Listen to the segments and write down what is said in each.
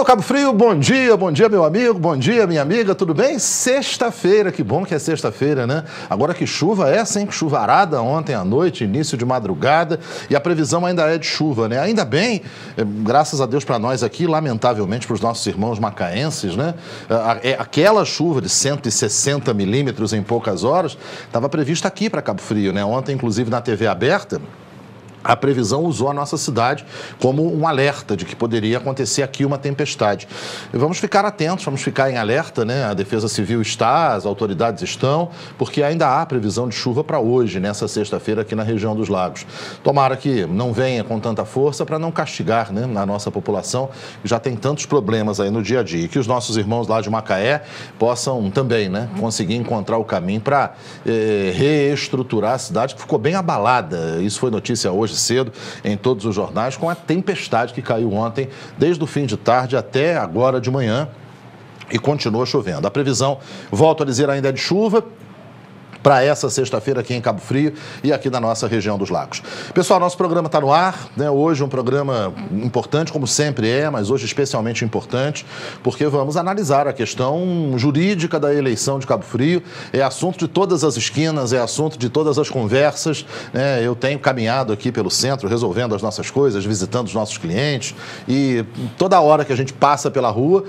Cabo Frio, bom dia, meu amigo, bom dia, minha amiga, tudo bem? Sexta-feira, que bom que é sexta-feira, né? Agora que chuva é essa, hein? Chuvarada ontem à noite, início de madrugada, e a previsão ainda é de chuva, né? Ainda bem, graças a Deus para nós aqui, lamentavelmente para os nossos irmãos macaenses, né? Aquela chuva de 160 milímetros em poucas horas estava prevista aqui para Cabo Frio, né? Ontem, inclusive, na TV aberta, a previsão usou a nossa cidade como um alerta de que poderia acontecer aqui uma tempestade. E vamos ficar atentos, vamos ficar em alerta, né? A Defesa Civil está, as autoridades estão, porque ainda há previsão de chuva para hoje, nessa sexta-feira, aqui na região dos lagos. Tomara que não venha com tanta força para não castigar, né, a nossa população, que já tem tantos problemas aí no dia a dia. E que os nossos irmãos lá de Macaé possam também, né, conseguir encontrar o caminho para reestruturar a cidade, que ficou bem abalada. Isso foi notícia hoje cedo em todos os jornais, com a tempestade que caiu ontem, desde o fim de tarde até agora de manhã, e continua chovendo. A previsão, volto a dizer, ainda é de chuva para essa sexta-feira aqui em Cabo Frio e aqui na nossa região dos lagos. Pessoal, nosso programa está no ar, né? Hoje um programa importante, como sempre é, mas hoje especialmente importante, porque vamos analisar a questão jurídica da eleição de Cabo Frio. É assunto de todas as esquinas, é assunto de todas as conversas, né? Eu tenho caminhado aqui pelo centro, resolvendo as nossas coisas, visitando os nossos clientes, e toda hora que a gente passa pela rua,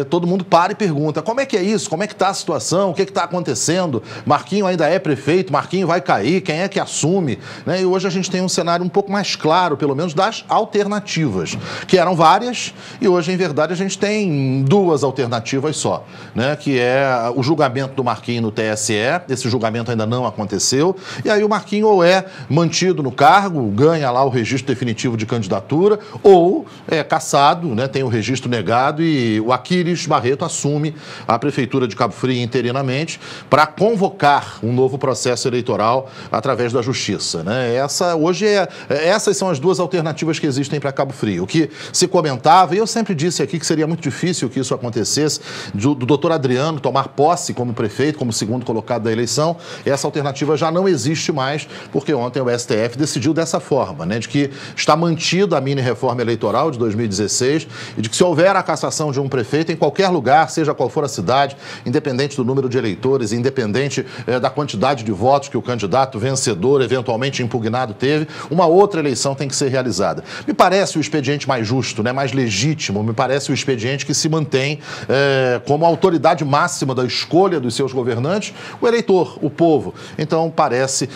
todo mundo para e pergunta: como é que é isso? Como é que está a situação? O que está acontecendo? Marquinho ainda é prefeito, Marquinho vai cair, quem é que assume? Né? E hoje a gente tem um cenário um pouco mais claro, pelo menos, das alternativas, que eram várias, e hoje, em verdade, a gente tem duas alternativas só, né? Que é o julgamento do Marquinho no TSE, esse julgamento ainda não aconteceu, e aí o Marquinho ou é mantido no cargo, ganha lá o registro definitivo de candidatura, ou é cassado, né? Tem o registro negado, e o Aquiles Barreto assume a Prefeitura de Cabo Frio interinamente para convocar um novo processo eleitoral através da Justiça, né? Essas são as duas alternativas que existem para Cabo Frio. O que se comentava, e eu sempre disse aqui que seria muito difícil que isso acontecesse, do doutor Adriano tomar posse como prefeito, como segundo colocado da eleição, essa alternativa já não existe mais, porque ontem o STF decidiu dessa forma, né? De que está mantida a mini-reforma eleitoral de 2016 e de que se houver a cassação de um prefeito em qualquer lugar, seja qual for a cidade, independente do número de eleitores, independente da quantidade de votos que o candidato vencedor, eventualmente impugnado, teve, uma outra eleição tem que ser realizada. Me parece o expediente mais justo, né, mais legítimo, me parece o expediente que se mantém como autoridade máxima da escolha dos seus governantes, o eleitor, o povo. Então,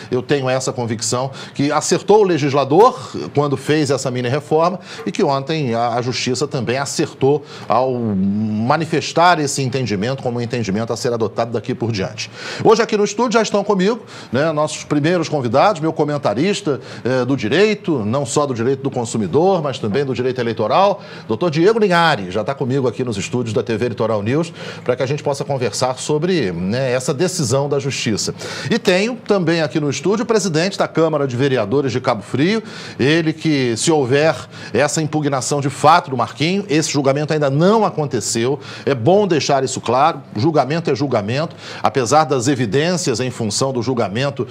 eu tenho essa convicção que acertou o legislador quando fez essa mini-reforma e que ontem a Justiça também acertou ao manifestar esse entendimento como um entendimento a ser adotado daqui por diante. Hoje aqui no estúdio já estão comigo, né, nossos primeiros convidados, meu comentarista do direito, não só do direito do consumidor, mas também do direito eleitoral, doutor Diego Linhares, já está comigo aqui nos estúdios da TV Litoral News, para que a gente possa conversar sobre, né, essa decisão da Justiça. E tenho também aqui no estúdio o presidente da Câmara de Vereadores de Cabo Frio, ele que, se houver essa impugnação de fato do Marquinho, esse julgamento ainda não aconteceu, é bom deixar isso claro, julgamento é julgamento, apesar das evidências em função do julgamento,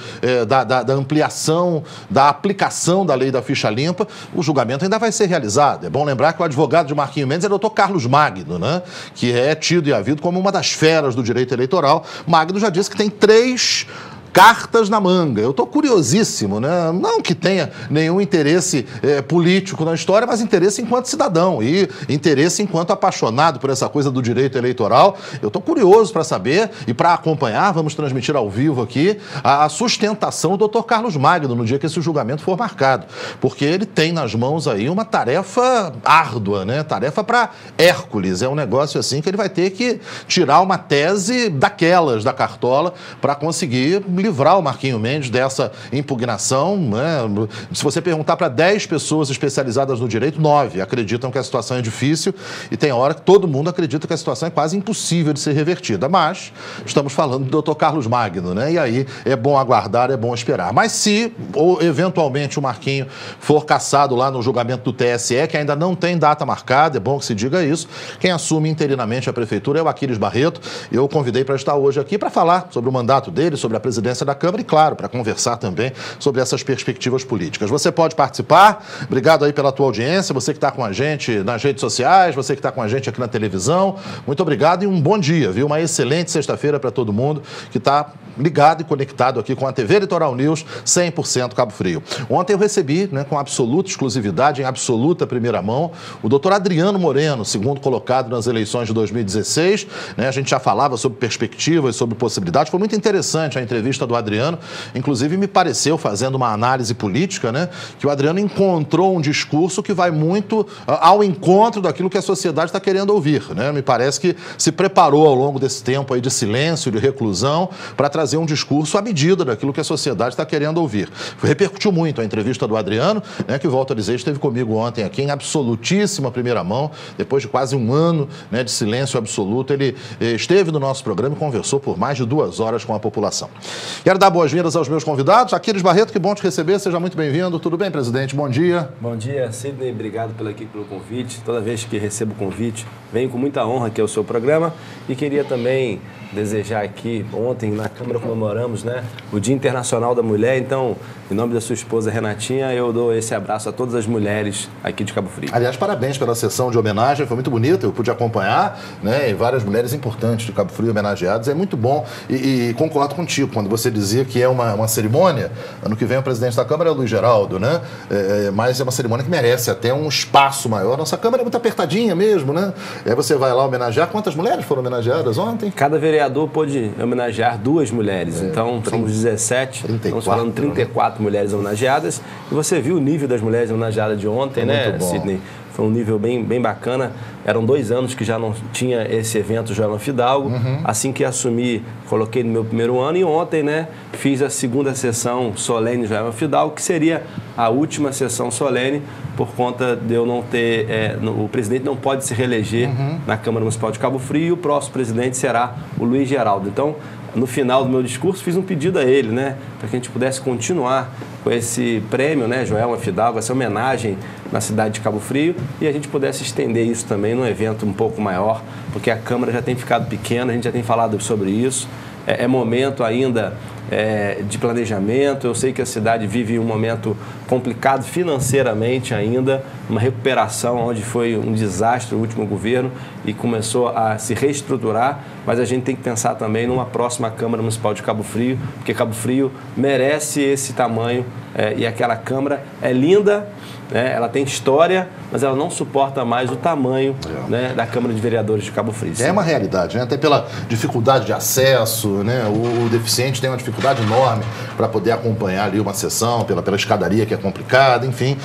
da ampliação, da aplicação da lei da ficha limpa, o julgamento ainda vai ser realizado. É bom lembrar que o advogado de Marquinho Mendes é o doutor Carlos Magno, né? Que é tido e havido como uma das feras do direito eleitoral. Magno já disse que tem 3 cartas na manga. Eu estou curiosíssimo, né? Não que tenha nenhum interesse político na história, mas interesse enquanto cidadão e interesse enquanto apaixonado por essa coisa do direito eleitoral. Eu estou curioso para saber e para acompanhar, vamos transmitir ao vivo aqui, a sustentação do doutor Carlos Magno no dia que esse julgamento for marcado, porque ele tem nas mãos aí uma tarefa árdua, né? Tarefa para Hércules. É um negócio assim que ele vai ter que tirar uma tese daquelas da cartola para conseguir livrar o Marquinho Mendes dessa impugnação, né? Se você perguntar para 10 pessoas especializadas no direito, 9 acreditam que a situação é difícil e tem hora que todo mundo acredita que a situação é quase impossível de ser revertida. Mas estamos falando do doutor Carlos Magno, né? E aí é bom aguardar, é bom esperar. Mas se, ou eventualmente, o Marquinho for cassado lá no julgamento do TSE, que ainda não tem data marcada, é bom que se diga isso, quem assume interinamente a prefeitura é o Aquiles Barreto. Eu o convidei para estar hoje aqui para falar sobre o mandato dele, sobre a presidência presidência da Câmara e, claro, para conversar também sobre essas perspectivas políticas. Você pode participar, obrigado aí pela tua audiência, você que está com a gente nas redes sociais, você que está com a gente aqui na televisão, muito obrigado e um bom dia, viu? Uma excelente sexta-feira para todo mundo que está ligado e conectado aqui com a TV Litoral News 100% Cabo Frio. Ontem eu recebi, com absoluta exclusividade, em absoluta primeira mão, o doutor Adriano Moreno, segundo colocado nas eleições de 2016. A gente já falava sobre perspectivas, sobre possibilidades. Foi muito interessante a entrevista do Adriano. Inclusive, me pareceu, fazendo uma análise política, que o Adriano encontrou um discurso que vai muito ao encontro daquilo que a sociedade está querendo ouvir. Me parece que se preparou ao longo desse tempo aí de silêncio, de reclusão, para trazer um discurso à medida daquilo que a sociedade está querendo ouvir. Repercutiu muito a entrevista do Adriano, que, volto a dizer, esteve comigo ontem aqui em absolutíssima primeira mão, depois de quase um ano de silêncio absoluto, ele esteve no nosso programa e conversou por mais de 2 horas com a população. Quero dar boas-vindas aos meus convidados. Aquiles Barreto, que bom te receber, seja muito bem-vindo. Tudo bem, presidente? Bom dia. Bom dia, Sidney, obrigado pelo convite. Toda vez que recebo o convite, venho com muita honra aqui ao seu programa e queria também desejar aqui, ontem na Câmara comemoramos o Dia Internacional da Mulher, então, em nome da sua esposa Renatinha, eu dou esse abraço a todas as mulheres aqui de Cabo Frio. Aliás, parabéns pela sessão de homenagem, foi muito bonita, eu pude acompanhar, e várias mulheres importantes de Cabo Frio homenageadas, é muito bom e concordo contigo, quando você dizia que é uma cerimônia, ano que vem o presidente da Câmara é o Luiz Geraldo, mas é uma cerimônia que merece até um espaço maior, nossa Câmara é muito apertadinha mesmo, E aí você vai lá homenagear, quantas mulheres foram homenageadas ontem? Cada vereador pôde homenagear 2 mulheres, então somos 17, estamos falando 34 mulheres homenageadas, e você viu o nível das mulheres homenageadas de ontem, Sidney? Foi um nível bem bacana. Eram 2 anos que já não tinha esse evento Joelma Fidalgo. Assim que assumi, coloquei no meu primeiro ano e ontem, fiz a segunda sessão solene Joelma Fidalgo, que seria a última sessão solene por conta de eu não ter... o presidente não pode se reeleger na Câmara Municipal de Cabo Frio e o próximo presidente será o Luiz Geraldo. Então, no final do meu discurso, fiz um pedido a ele, para que a gente pudesse continuar com esse prêmio, Joelma Fidalgo, essa homenagem na cidade de Cabo Frio, e a gente pudesse estender isso também num evento um pouco maior, porque a Câmara já tem ficado pequena, a gente já tem falado sobre isso. É momento ainda de planejamento. Eu sei que a cidade vive um momento complicado financeiramente ainda, uma recuperação onde foi um desastre o último governo e começou a se reestruturar, mas a gente tem que pensar também numa próxima Câmara Municipal de Cabo Frio, porque Cabo Frio merece esse tamanho e aquela Câmara é linda, ela tem história, mas ela não suporta mais o tamanho da Câmara de Vereadores de Cabo Frio. É uma realidade, até pela dificuldade de acesso, o deficiente tem uma dificuldade enorme para poder acompanhar ali uma sessão, pela escadaria que é complicada, enfim.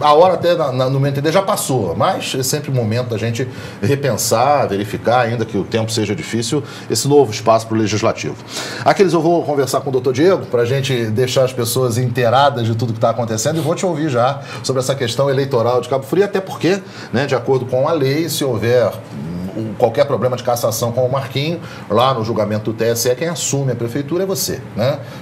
A hora até, no meu entender, já passou, mas é sempre o momento da gente repensar, verificar, ainda que o tempo seja difícil, esse novo espaço para o Legislativo. Aquiles, eu vou conversar com o doutor Diego para a gente deixar as pessoas inteiradas de tudo que está acontecendo e vou te ouvir já sobre essa questão eleitoral de Cabo Frio, até porque, de acordo com a lei, se houver qualquer problema de cassação com o Marquinho, lá no julgamento do TSE, quem assume a prefeitura é você.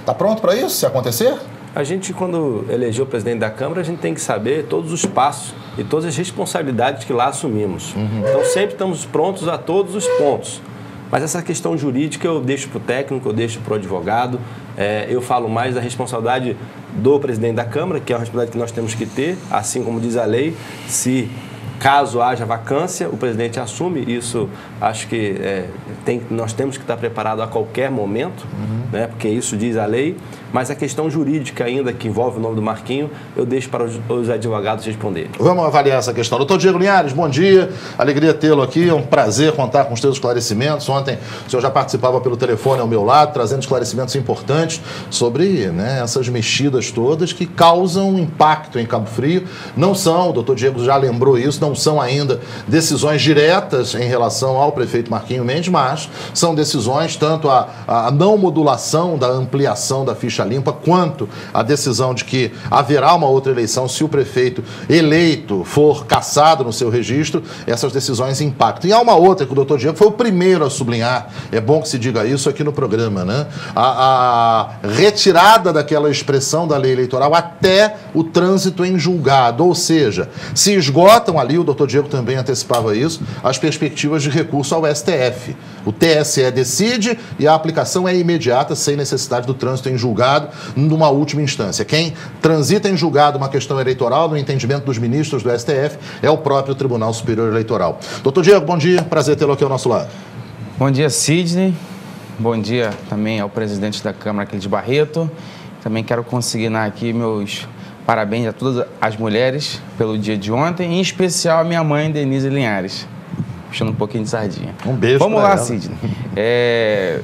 Tá pronto para isso, se acontecer? A gente, quando elegeu o presidente da Câmara, a gente tem que saber todos os passos e todas as responsabilidades que lá assumimos. Então, sempre estamos prontos a todos os pontos. Mas essa questão jurídica eu deixo para o técnico, eu deixo para o advogado. Eu falo mais da responsabilidade do presidente da Câmara, que é uma responsabilidade que nós temos que ter, assim como diz a lei. Se caso haja vacância, o presidente assume. Isso acho que nós temos que estar preparados a qualquer momento, porque isso diz a lei. Mas a questão jurídica ainda, que envolve o nome do Marquinho, eu deixo para os advogados responderem. Vamos avaliar essa questão. Doutor Diego Linhares, bom dia. Alegria tê-lo aqui. É um prazer contar com os seus esclarecimentos. Ontem o senhor já participava pelo telefone ao meu lado, trazendo esclarecimentos importantes sobre essas mexidas todas que causam impacto em Cabo Frio. Não são, o doutor Diego já lembrou isso, não são ainda decisões diretas em relação ao prefeito Marquinho Mendes, mas são decisões tanto a não modulação da ampliação da ficha limpa, quanto a decisão de que haverá uma outra eleição se o prefeito eleito for cassado no seu registro, essas decisões impactam. E há uma outra que o doutor Diego foi o primeiro a sublinhar, é bom que se diga isso aqui no programa, a retirada daquela expressão da lei eleitoral até o trânsito em julgado, ou seja, se esgotam ali, o doutor Diego também antecipava isso, as perspectivas de recurso ao STF. O TSE decide e a aplicação é imediata imediata, sem necessidade do trânsito em julgado, numa última instância. Quem transita em julgado uma questão eleitoral, no entendimento dos ministros do STF, é o próprio Tribunal Superior Eleitoral. Doutor Diego, bom dia, prazer tê-lo aqui ao nosso lado. Bom dia, Sidney. Bom dia também ao presidente da Câmara, Aquiles Barreto. Também quero consignar aqui meus parabéns a todas as mulheres pelo dia de ontem, em especial a minha mãe, Denise Linhares. Puxando um pouquinho de sardinha. Um beijo. Vamos lá, Sidney.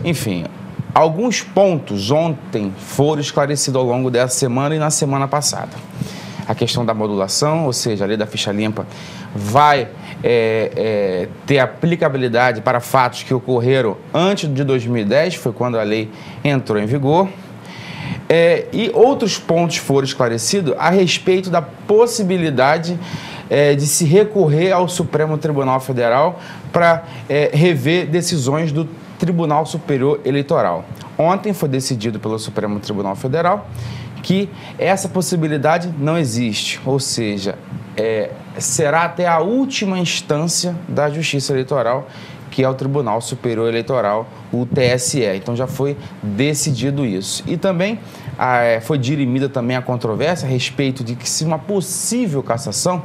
Enfim, alguns pontos ontem foram esclarecidos ao longo dessa semana e na semana passada. A questão da modulação, ou seja, a lei da ficha limpa vai ter aplicabilidade para fatos que ocorreram antes de 2010, foi quando a lei entrou em vigor. E outros pontos foram esclarecidos a respeito da possibilidade de se recorrer ao Supremo Tribunal Federal para rever decisões do Tribunal Superior Eleitoral. Ontem foi decidido pelo Supremo Tribunal Federal que essa possibilidade não existe, ou seja, será até a última instância da Justiça Eleitoral, que é o Tribunal Superior Eleitoral, o TSE. Então já foi decidido isso. E também foi dirimida também a controvérsia a respeito de que se uma possível cassação,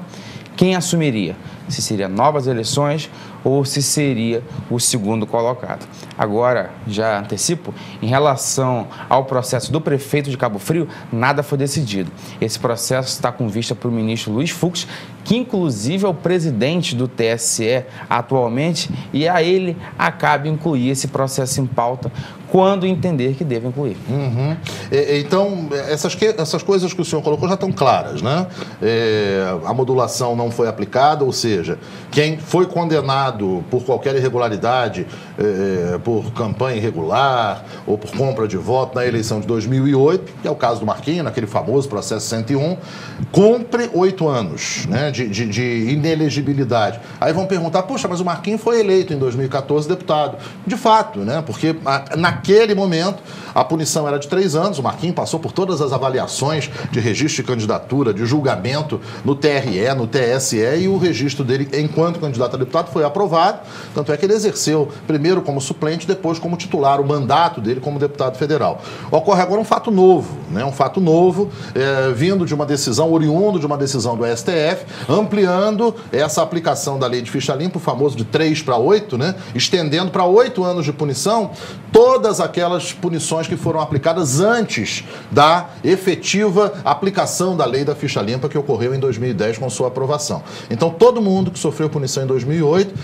quem assumiria? Se seria novas eleições ou se seria o segundo colocado. Agora, já antecipo, em relação ao processo do prefeito de Cabo Frio, nada foi decidido. Esse processo está com vista para o ministro Luiz Fux, que inclusive é o presidente do TSE atualmente, e a ele cabe incluir esse processo em pauta quando entender que deve incluir. Uhum. Então, essas coisas que o senhor colocou já estão claras, né? A modulação não foi aplicada, ou seja, quem foi condenado por qualquer irregularidade, por campanha irregular ou por compra de voto na eleição de 2008, que é o caso do Marquinhos, naquele famoso processo 101, cumpre 8 anos, né, de inelegibilidade. Aí vão perguntar, poxa, mas o Marquinhos foi eleito em 2014 deputado. De fato, né, porque naquele momento a punição era de 3 anos, o Marquinhos passou por todas as avaliações de registro de candidatura, de julgamento no TRE, no TSE, e o registro dele enquanto candidato a deputado foi aprovado, tanto é que ele exerceu primeiro como suplente, depois como titular, o mandato dele como deputado federal. Ocorre agora um fato novo, né? Um fato novo, vindo de uma decisão, oriundo de uma decisão do STF, ampliando essa aplicação da lei de ficha limpa, o famoso de 3 para 8, né? Estendendo para 8 anos de punição todas aquelas punições que foram aplicadas antes da efetiva aplicação da lei da ficha limpa que ocorreu em 2010 com sua aprovação. Então, todo mundo que sofreu punição em 2008,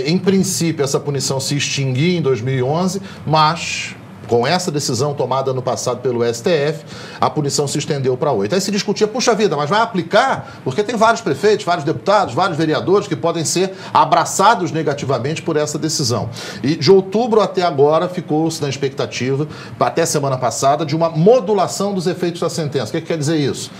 em princípio, essa punição se extinguia em 2011, mas com essa decisão tomada no passado pelo STF, a punição se estendeu para 8. Aí se discutia, puxa vida, mas vai aplicar? Porque tem vários prefeitos, vários deputados, vários vereadores que podem ser abraçados negativamente por essa decisão. E de outubro até agora ficou-se na expectativa, até semana passada, de uma modulação dos efeitos da sentença. O que quer dizer isso?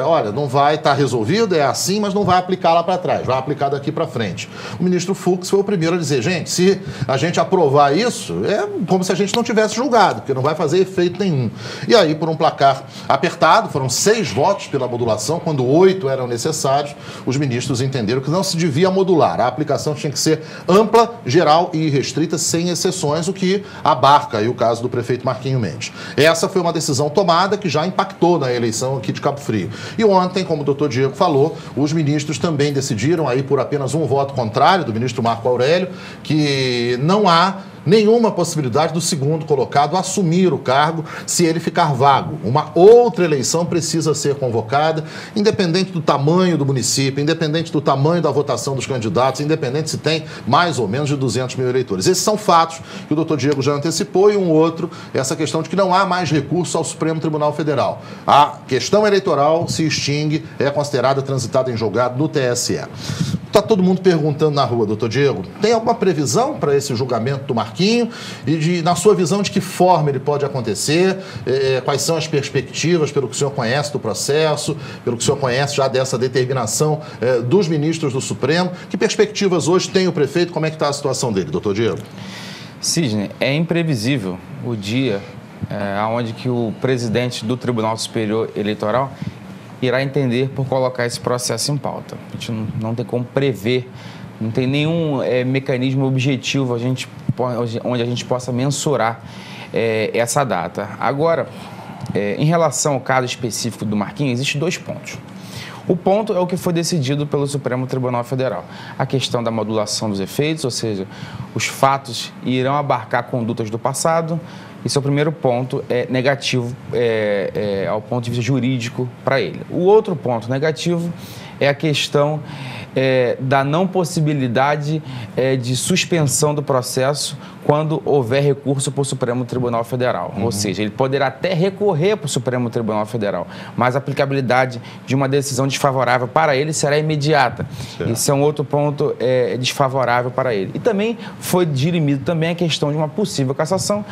Olha, não vai estar resolvido, é assim, mas não vai aplicar lá para trás, vai aplicar daqui para frente. O ministro Fux foi o primeiro a dizer, gente, se a gente aprovar isso, é como se a gente não tivesse julgado, porque não vai fazer efeito nenhum. E aí, por um placar apertado, foram 6 votos pela modulação, quando 8 eram necessários, os ministros entenderam que não se devia modular. A aplicação tinha que ser ampla, geral e irrestrita, sem exceções, o que abarca aí o caso do prefeito Marquinhos Mendes. Essa foi uma decisão tomada que já impactou na eleição aqui de Cabo Frio. E ontem, como o doutor Diego falou, os ministros também decidiram, aí por apenas um voto contrário do ministro Marco Aurélio, que não há nenhuma possibilidade do segundo colocado assumir o cargo se ele ficar vago. Uma outra eleição precisa ser convocada, independente do tamanho do município, independente do tamanho da votação dos candidatos, independente se tem mais ou menos de 200 mil eleitores. Esses são fatos que o doutor Diego já antecipou, e um outro, essa questão de que não há mais recurso ao Supremo Tribunal Federal. A questão eleitoral se extingue, é considerada transitada em julgado no TSE. Está todo mundo perguntando na rua, doutor Diego, tem alguma previsão para esse julgamento do Marquinhos? E na sua visão, de que forma ele pode acontecer? Quais são as perspectivas, pelo que o senhor conhece do processo, pelo que o senhor conhece já dessa determinação dos ministros do Supremo? Que perspectivas hoje tem o prefeito? Como é que está a situação dele, doutor Diego? Sidney, é imprevisível o dia onde que o presidente do Tribunal Superior Eleitoral irá entender por colocar esse processo em pauta. A gente não tem como prever, não tem nenhum mecanismo objetivo onde a gente possa mensurar essa data. Agora, em relação ao caso específico do Marquinhos, existem 2 pontos. O ponto é o que foi decidido pelo Supremo Tribunal Federal. A questão da modulação dos efeitos, ou seja, os fatos irão abarcar condutas do passado. Esse é o primeiro ponto negativo ao ponto de vista jurídico para ele. O outro ponto negativo é a questão da não possibilidade de suspensão do processo quando houver recurso para o Supremo Tribunal Federal. Ou seja, ele poderá até recorrer para o Supremo Tribunal Federal, mas a aplicabilidade de uma decisão desfavorável para ele será imediata. Certo. Esse é um outro ponto desfavorável para ele. E também foi dirimido também a questão de uma possível cassação,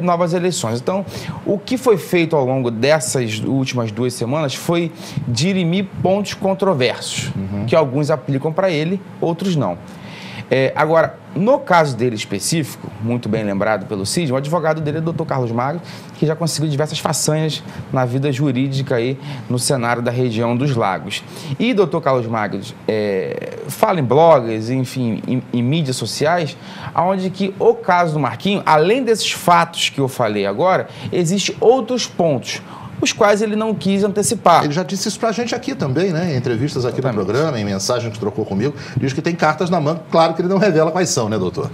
novas eleições. Então, o que foi feito ao longo dessas últimas 2 semanas foi dirimir pontos controversos, que alguns aplicam para ele, outros não. Agora, no caso dele específico, muito bem lembrado pelo Cid, o advogado dele é o Dr. Carlos Magno, que já conseguiu diversas façanhas na vida jurídica aí no cenário da região dos Lagos. E Dr. Carlos Magno fala em blogs, enfim, em mídias sociais, onde que o caso do Marquinhos, além desses fatos que eu falei agora, existem outros pontos, os quais ele não quis antecipar. Ele já disse isso pra gente aqui também, né? Em entrevistas aqui no programa, em mensagens que trocou comigo, diz que tem cartas na manga, claro que ele não revela quais são, né, doutor?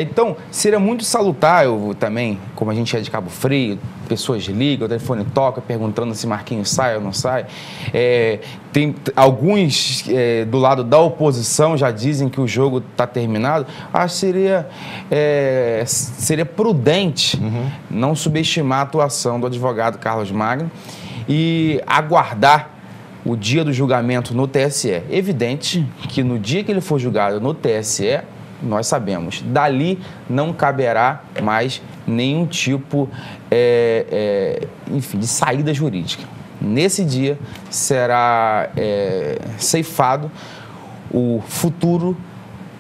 Então, seria muito salutar, eu também, como a gente é de Cabo Frio, pessoas ligam, o telefone toca, perguntando se Marquinhos sai ou não sai. Tem alguns do lado da oposição já dizem que o jogo está terminado. Acho que seria prudente não subestimar a atuação do advogado Carlos Magno e aguardar o dia do julgamento no TSE. Evidente que no dia que ele for julgado no TSE, nós sabemos, dali não caberá mais nenhum tipo enfim, de saída jurídica. Nesse dia será ceifado o futuro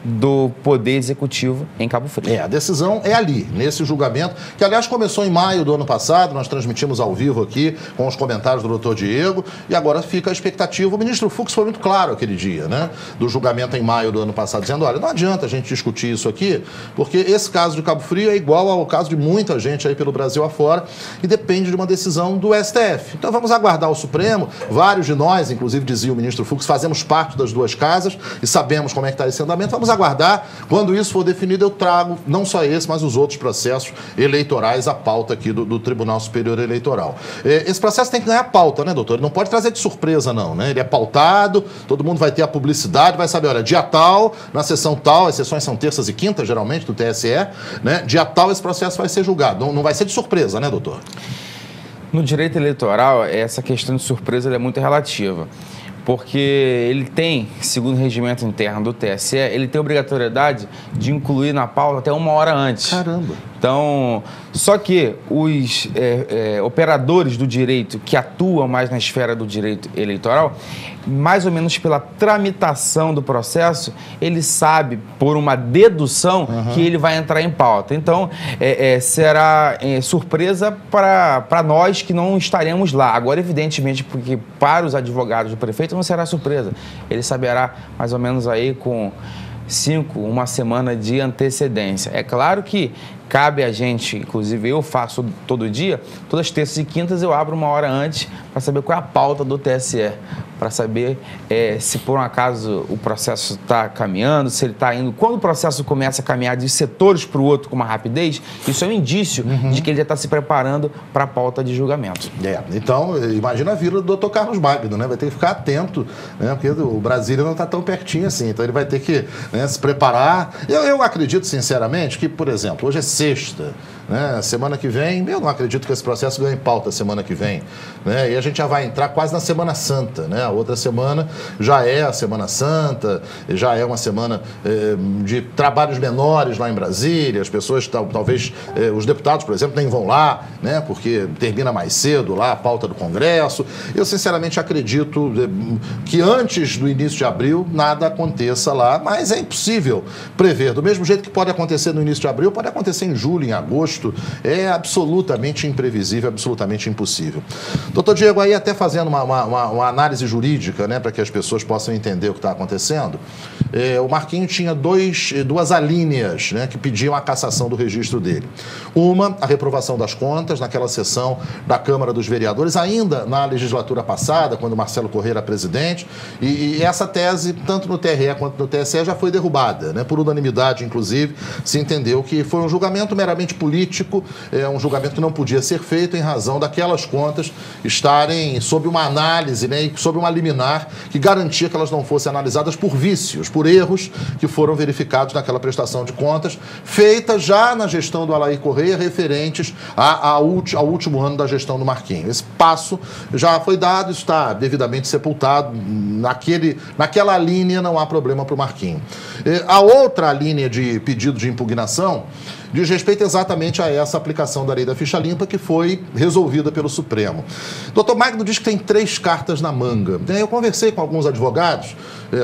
do Poder Executivo em Cabo Frio. A decisão é ali, nesse julgamento, que aliás começou em maio do ano passado, nós transmitimos ao vivo aqui com os comentários do doutor Diego, e agora fica a expectativa. O ministro Fux foi muito claro aquele dia, né, do julgamento em maio do ano passado, dizendo, olha, não adianta a gente discutir isso aqui, porque esse caso de Cabo Frio é igual ao caso de muita gente aí pelo Brasil afora, e depende de uma decisão do STF. Então vamos aguardar o Supremo. Vários de nós, inclusive dizia o ministro Fux, fazemos parte das 2 casas e sabemos como é que está esse andamento. Vamos aguardar. Quando isso for definido, eu trago não só esse, mas os outros processos eleitorais à pauta aqui do Tribunal Superior Eleitoral. Esse processo tem que ganhar pauta, né, doutor? Ele não pode trazer de surpresa, não, né? Ele é pautado, todo mundo vai ter a publicidade, vai saber, olha, dia tal, na sessão tal, as sessões são terças e quintas, geralmente, do TSE, né? Dia tal, esse processo vai ser julgado. Não vai ser de surpresa, né, doutor? No direito eleitoral, essa questão de surpresa é muito relativa. Porque ele tem, segundo o regimento interno do TSE, ele tem a obrigatoriedade de incluir na pauta até 1 hora antes. Caramba! Então, só que os operadores do direito que atuam mais na esfera do direito eleitoral, mais ou menos pela tramitação do processo, ele sabe, por uma dedução, que ele vai entrar em pauta. Então, será surpresa para nós que não estaremos lá. Agora, evidentemente, porque para os advogados do prefeito não será surpresa. Ele saberá mais ou menos aí com 1 semana de antecedência. É claro que cabe a gente, inclusive eu faço todo dia, todas as terças e quintas eu abro 1 hora antes para saber qual é a pauta do TSE, para saber se por um acaso o processo está caminhando, se ele está indo. Quando o processo começa a caminhar de setores para o outro com uma rapidez, isso é um indício de que ele já está se preparando para a pauta de julgamento. Então, imagina a vida do Dr. Carlos Magno, né? Vai ter que ficar atento, né? Porque o Brasília não está tão pertinho assim, então ele vai ter que, né, se preparar. Eu acredito, sinceramente, que, por exemplo, hoje é sexta, né? Semana que vem, eu não acredito que esse processo ganhe pauta semana que vem, né? E a gente já vai entrar quase na Semana Santa, né? A outra semana já é a Semana Santa, já é uma semana de trabalhos menores lá em Brasília, as pessoas, talvez, os deputados, por exemplo, nem vão lá, né? Porque termina mais cedo lá a pauta do Congresso. Eu, sinceramente, acredito que antes do início de abril nada aconteça lá, mas é impossível prever. Do mesmo jeito que pode acontecer no início de abril, pode acontecer em julho, em agosto, agosto é absolutamente imprevisível, absolutamente impossível. Doutor Diego, aí até fazendo uma análise jurídica, né, para que as pessoas possam entender o que está acontecendo, o Marquinhos tinha duas alíneas, né, que pediam a cassação do registro dele. Uma, a reprovação das contas, naquela sessão da Câmara dos Vereadores, ainda na legislatura passada, quando Marcelo Corrêa era presidente, e essa tese, tanto no TRE quanto no TSE, já foi derrubada, né, por unanimidade, inclusive, se entendeu que foi um julgamento meramente político, um julgamento que não podia ser feito em razão daquelas contas estarem sob uma análise, né, e sob uma liminar que garantia que elas não fossem analisadas por vícios, por erros que foram verificados naquela prestação de contas, feita já na gestão do Alair Corrêa, referentes ao último ano da gestão do Marquinhos. Esse passo já foi dado, está devidamente sepultado. Naquela linha não há problema para o Marquinhos. A outra linha de pedido de impugnação diz respeito exatamente a essa aplicação da lei da ficha limpa que foi resolvida pelo Supremo. Doutor Magno diz que tem 3 cartas na manga. Eu conversei com alguns advogados,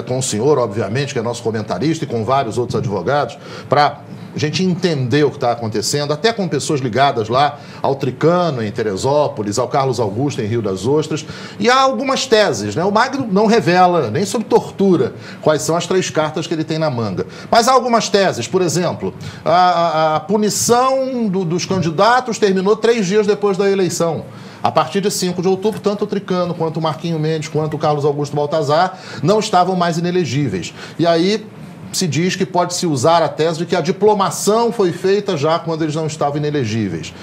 com o senhor, obviamente, que é nosso comentarista, e com vários outros advogados, para a gente entender o que está acontecendo, até com pessoas ligadas lá ao Tricano, em Teresópolis, ao Carlos Augusto, em Rio das Ostras, e há algumas teses, né? O Magno não revela, nem sob tortura, quais são as 3 cartas que ele tem na manga. Mas há algumas teses, por exemplo, a punição dos candidatos terminou 3 dias depois da eleição. A partir de 5 de outubro, tanto o Tricano, quanto o Marquinhos Mendes, quanto o Carlos Augusto Baltazar não estavam mais inelegíveis. E aí se diz que pode-se usar a tese de que a diplomação foi feita já quando eles não estavam inelegíveis.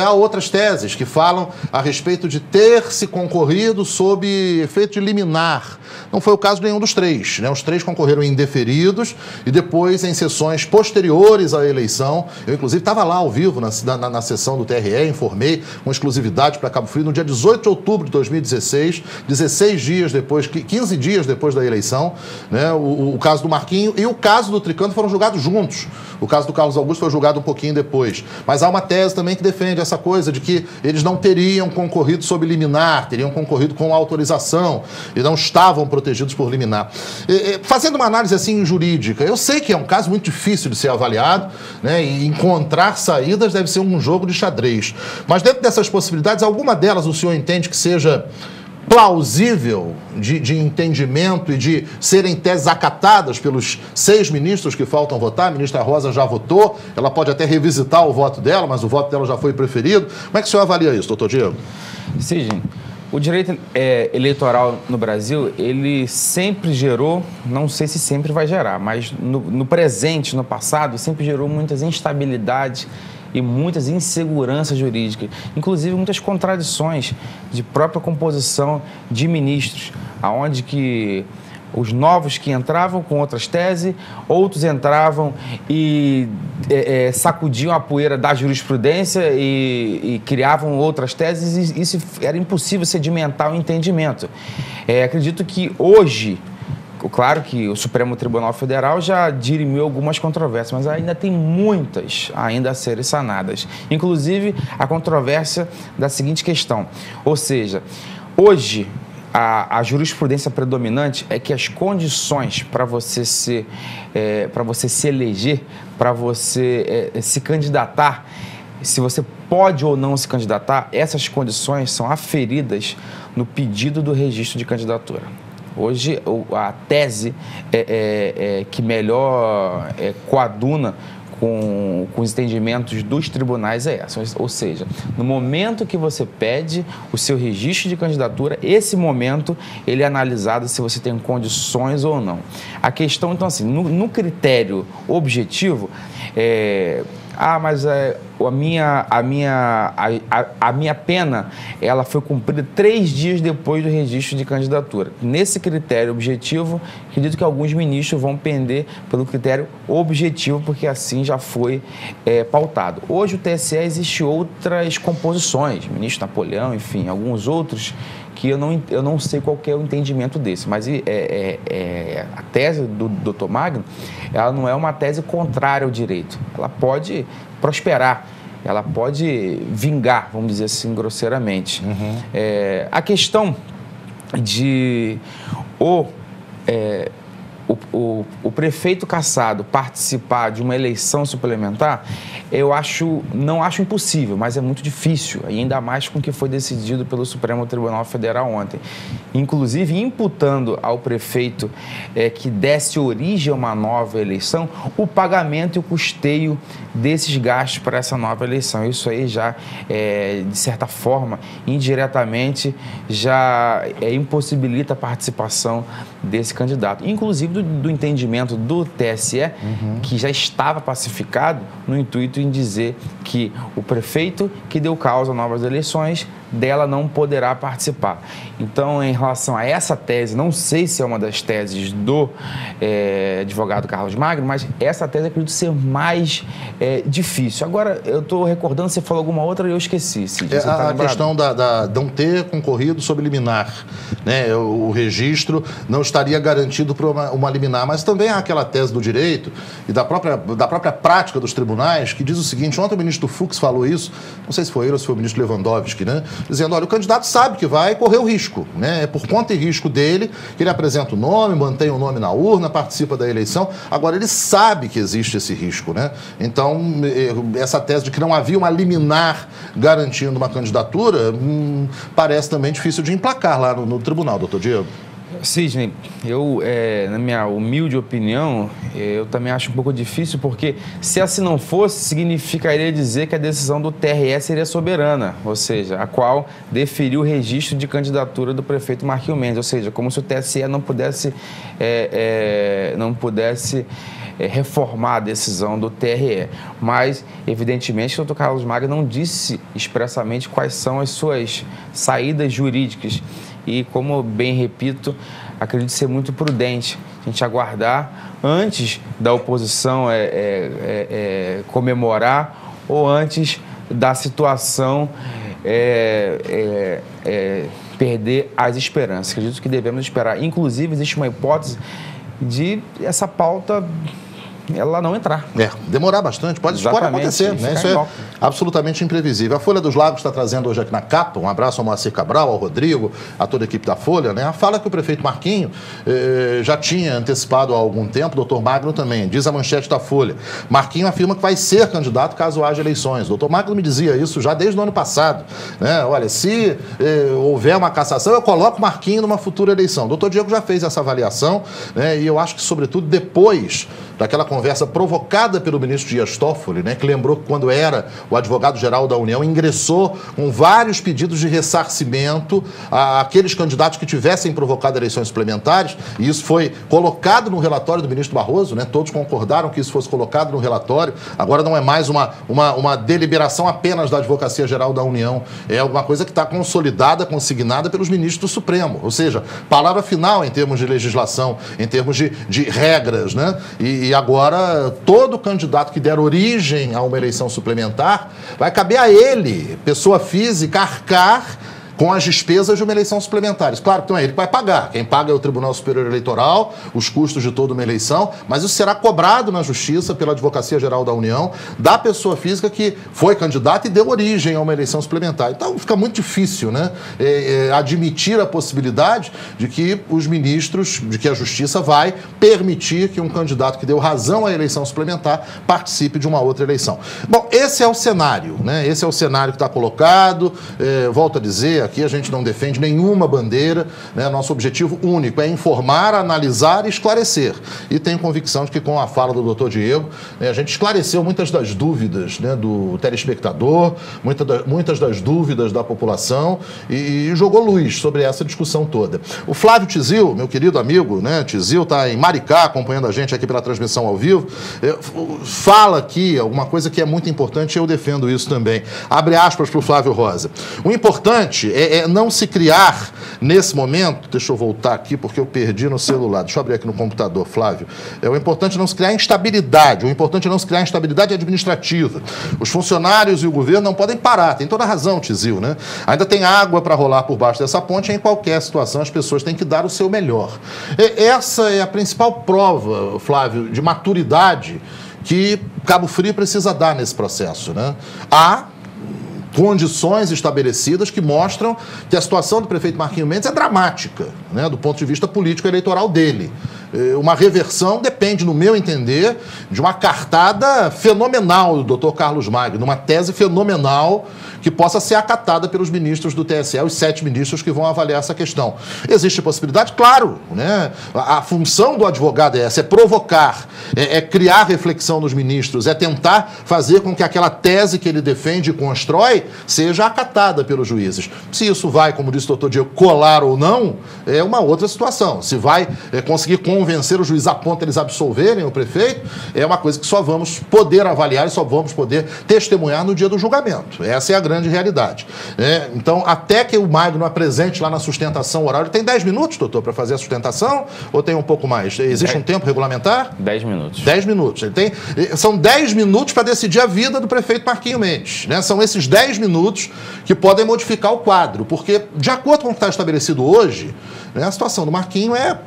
Há outras teses que falam a respeito de ter se concorrido sob efeito de liminar. Não foi o caso de nenhum dos 3, né? Os 3 concorreram indeferidos e depois em sessões posteriores à eleição. Eu, inclusive, estava lá ao vivo na sessão do TRE, informei com exclusividade para Cabo Frio no dia 18 de outubro de 2016, 16 dias depois, 15 dias depois da eleição, né? O caso do Marquinhos e o caso do Tricano foram julgados juntos. O caso do Carlos Augusto foi julgado um pouquinho depois. Mas há uma tese também que defende essa coisa de que eles não teriam concorrido sob liminar, teriam concorrido com autorização e não estavam protegidos por liminar. Fazendo uma análise assim jurídica, eu sei que é um caso muito difícil de ser avaliado, né, e encontrar saídas deve ser um jogo de xadrez. Mas dentro dessas possibilidades, alguma delas o senhor entende que seja plausível de entendimento e de serem teses acatadas pelos 6 ministros que faltam votar? A ministra Rosa já votou, ela pode até revisitar o voto dela, mas o voto dela já foi preferido. Como é que o senhor avalia isso, doutor Diego? Sim, o direito eleitoral no Brasil, ele sempre gerou, não sei se sempre vai gerar, mas no presente, no passado, sempre gerou muitas instabilidades e muitas inseguranças jurídicas, inclusive muitas contradições de própria composição de ministros, aonde que os novos que entravam com outras teses, outros entravam e sacudiam a poeira da jurisprudência e criavam outras teses, e isso era impossível sedimentar o entendimento. Acredito que hoje, claro que o Supremo Tribunal Federal já dirimiu algumas controvérsias, mas ainda tem muitas ainda a serem sanadas. Inclusive, a controvérsia da seguinte questão, ou seja, hoje a jurisprudência predominante é que as condições para você se eleger, para você se candidatar, se você pode ou não se candidatar, essas condições são aferidas no pedido do registro de candidatura. Hoje, a tese que melhor coaduna com os entendimentos dos tribunais é essa. Ou seja, no momento que você pede o seu registro de candidatura, esse momento ele é analisado se você tem condições ou não. A questão, então, assim, no critério objetivo, mas a minha pena ela foi cumprida 3 dias depois do registro de candidatura. Nesse critério objetivo, acredito que alguns ministros vão pender pelo critério objetivo, porque assim já foi pautado. Hoje o TSE existe outras composições, ministro Napoleão, enfim, alguns outros que eu não sei qual que é o entendimento desse, mas a tese do Dr. Magno, ela não é uma tese contrária ao direito, ela pode prosperar, ela pode vingar, vamos dizer assim, grosseiramente. . A questão de o prefeito cassado participar de uma eleição suplementar, eu não acho impossível, mas é muito difícil, ainda mais com o que foi decidido pelo Supremo Tribunal Federal ontem. Inclusive, imputando ao prefeito que desse origem a uma nova eleição, o pagamento e o custeio desses gastos para essa nova eleição. Isso aí já, de certa forma, indiretamente, já impossibilita a participação desse candidato. Inclusive do entendimento do TSE, que já estava pacificado no intuito em dizer que o prefeito que deu causa a novas eleições, dela não poderá participar. Então, em relação a essa tese, não sei se é uma das teses do advogado Carlos Magno, mas essa tese eu acredito ser mais difícil. Agora, eu estou recordando, você falou alguma outra e eu esqueci. A questão de não ter concorrido sob liminar, né? O registro não estaria garantido por uma liminar, mas também há aquela tese do direito e da própria prática dos tribunais que diz o seguinte: ontem o ministro Fux falou isso, não sei se foi ele ou se foi o ministro Lewandowski, né? Dizendo, olha, o candidato sabe que vai correr o risco, né? É por conta e risco dele que ele apresenta o nome, mantém o nome na urna, participa da eleição. Agora, ele sabe que existe esse risco, né? Então, essa tese de que não havia uma liminar garantindo uma candidatura parece também difícil de emplacar lá no tribunal, doutor Diego. Sidney, na minha humilde opinião, eu também acho um pouco difícil, porque se assim não fosse, significaria dizer que a decisão do TRE seria soberana, ou seja, a qual deferiu o registro de candidatura do prefeito Marquinhos Mendes, ou seja, como se o TSE não pudesse reformar a decisão do TRE. Mas, evidentemente, o Dr. Carlos Magno não disse expressamente quais são as suas saídas jurídicas. E, como eu bem repito, acredito ser muito prudente a gente aguardar antes da oposição comemorar ou antes da situação perder as esperanças. Acredito que devemos esperar. Inclusive, existe uma hipótese de essa pauta ela não entrar. Demorar bastante, pode acontecer, né? Isso é absolutamente imprevisível. A Folha dos Lagos está trazendo hoje aqui na capa, um abraço ao Moacir Cabral, ao Rodrigo, a toda a equipe da Folha, né? A fala que o prefeito Marquinhos já tinha antecipado há algum tempo, o doutor Magno também, diz a manchete da Folha. Marquinhos afirma que vai ser candidato caso haja eleições. O doutor Magno me dizia isso já desde o ano passado, né? Olha, se houver uma cassação, eu coloco Marquinhos numa futura eleição. O doutor Diego já fez essa avaliação, né? E eu acho que, sobretudo, depois daquela conversa provocada pelo ministro Dias Toffoli, né, que lembrou que quando era o advogado-geral da União, ingressou com vários pedidos de ressarcimento àqueles candidatos que tivessem provocado eleições suplementares, e isso foi colocado no relatório do ministro Barroso, né, todos concordaram que isso fosse colocado no relatório. Agora não é mais uma deliberação apenas da Advocacia Geral da União, é alguma coisa que está consolidada, consignada pelos ministros do Supremo, ou seja, palavra final em termos de legislação, em termos de regras, né? E agora, todo candidato que der origem a uma eleição suplementar, vai caber a ele, pessoa física, arcar com as despesas de uma eleição suplementar. Claro que não é ele que vai pagar. Quem paga é o Tribunal Superior Eleitoral, os custos de toda uma eleição, mas isso será cobrado na Justiça pela Advocacia Geral da União, da pessoa física que foi candidata e deu origem a uma eleição suplementar. Então fica muito difícil, né, admitir a possibilidade de que os ministros, de que a Justiça vai permitir que um candidato que deu razão à eleição suplementar participe de uma outra eleição. Bom, esse é o cenário, né? Esse é o cenário que está colocado. Volto a dizer, aqui a gente não defende nenhuma bandeira, né? Nosso objetivo único é informar, analisar e esclarecer. E tenho convicção de que com a fala do doutor Diego, né, a gente esclareceu muitas das dúvidas, né, do telespectador, muitas das dúvidas da população e jogou luz sobre essa discussão toda. O Flávio Tizil, meu querido amigo, né, Tizil está em Maricá acompanhando a gente aqui pela transmissão ao vivo, fala aqui alguma coisa que é muito importante e eu defendo isso também. Abre aspas para o Flávio Rosa. O importante é não se criar, nesse momento, deixa eu voltar aqui porque eu perdi no celular, deixa eu abrir aqui no computador, Flávio, o importante é não se criar instabilidade, o importante é não se criar instabilidade administrativa. Os funcionários e o governo não podem parar, tem toda a razão, Tizil, né? Ainda tem água para rolar por baixo dessa ponte e em qualquer situação as pessoas têm que dar o seu melhor. Essa é a principal prova, Flávio, de maturidade que Cabo Frio precisa dar nesse processo, né? Há condições estabelecidas que mostram que a situação do prefeito Marquinhos Mendes é dramática, né, do ponto de vista político-eleitoral dele. uma reversão depende, no meu entender, de uma cartada fenomenal do doutor Carlos Magno, uma tese fenomenal que possa ser acatada pelos ministros do TSE, os 7 ministros que vão avaliar essa questão. Existe possibilidade? Claro, né? A função do advogado é essa, é provocar, é criar reflexão nos ministros, é tentar fazer com que aquela tese que ele defende e constrói seja acatada pelos juízes. Se isso vai, como disse o doutor Diego, colar ou não, é uma outra situação. Se vai conseguir convencer o juiz a ponto de eles absolverem o prefeito, é uma coisa que só vamos poder avaliar e só vamos poder testemunhar no dia do julgamento. Essa é a grande realidade. Então, até que o Magno apresente lá na sustentação oral, ele tem 10 minutos, doutor, para fazer a sustentação, ou tem um pouco mais? Existe um tempo regulamentar? 10 minutos. 10 minutos. São 10 minutos para decidir a vida do prefeito Marquinho Mendes, né? São esses 10 minutos que podem modificar o quadro, porque, de acordo com o que está estabelecido hoje, né, a situação do Marquinho é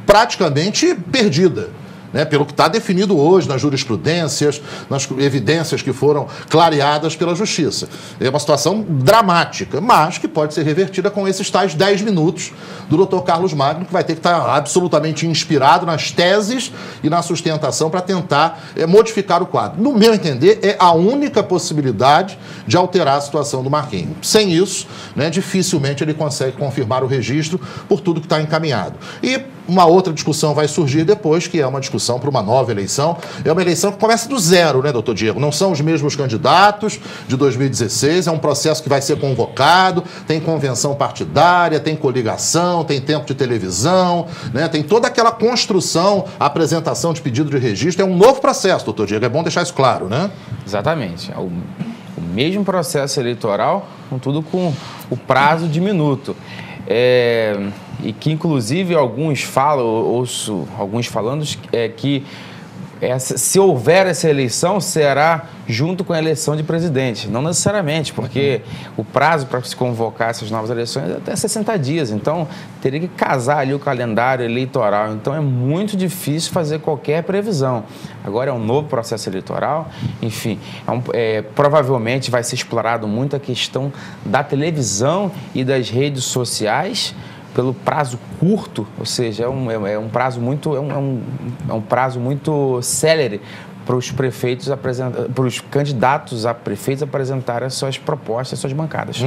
praticamente perdida, né, pelo que está definido hoje nas jurisprudências, nas evidências que foram clareadas pela Justiça. É uma situação dramática, mas que pode ser revertida com esses tais 10 minutos do doutor Carlos Magno, que vai ter que estar absolutamente inspirado nas teses e na sustentação para tentar modificar o quadro. No meu entender, é a única possibilidade de alterar a situação do Marquinho. Sem isso, né, dificilmente ele consegue confirmar o registro por tudo que está encaminhado. E uma outra discussão vai surgir depois, que é uma discussão para uma nova eleição. É uma eleição que começa do zero, né, doutor Diego? Não são os mesmos candidatos de 2016, é um processo que vai ser convocado, tem convenção partidária, tem coligação, tem tempo de televisão, né, tem toda aquela construção, apresentação de pedido de registro. É um novo processo, doutor Diego, é bom deixar isso claro, né? Exatamente. É o mesmo processo eleitoral, contudo com o prazo diminuto. E que, inclusive, alguns falam, ouço alguns falando que se houver essa eleição, será junto com a eleição de presidente. Não necessariamente, porque o prazo para se convocar essas novas eleições é até 60 dias. Então, teria que casar ali o calendário eleitoral. Então, é muito difícil fazer qualquer previsão. Agora, é um novo processo eleitoral. Enfim, provavelmente vai ser explorado muito a questão da televisão e das redes sociais, pelo prazo curto, ou seja, é um prazo muito célere para os prefeitos para os candidatos a prefeitos apresentarem as suas propostas, as suas bancadas.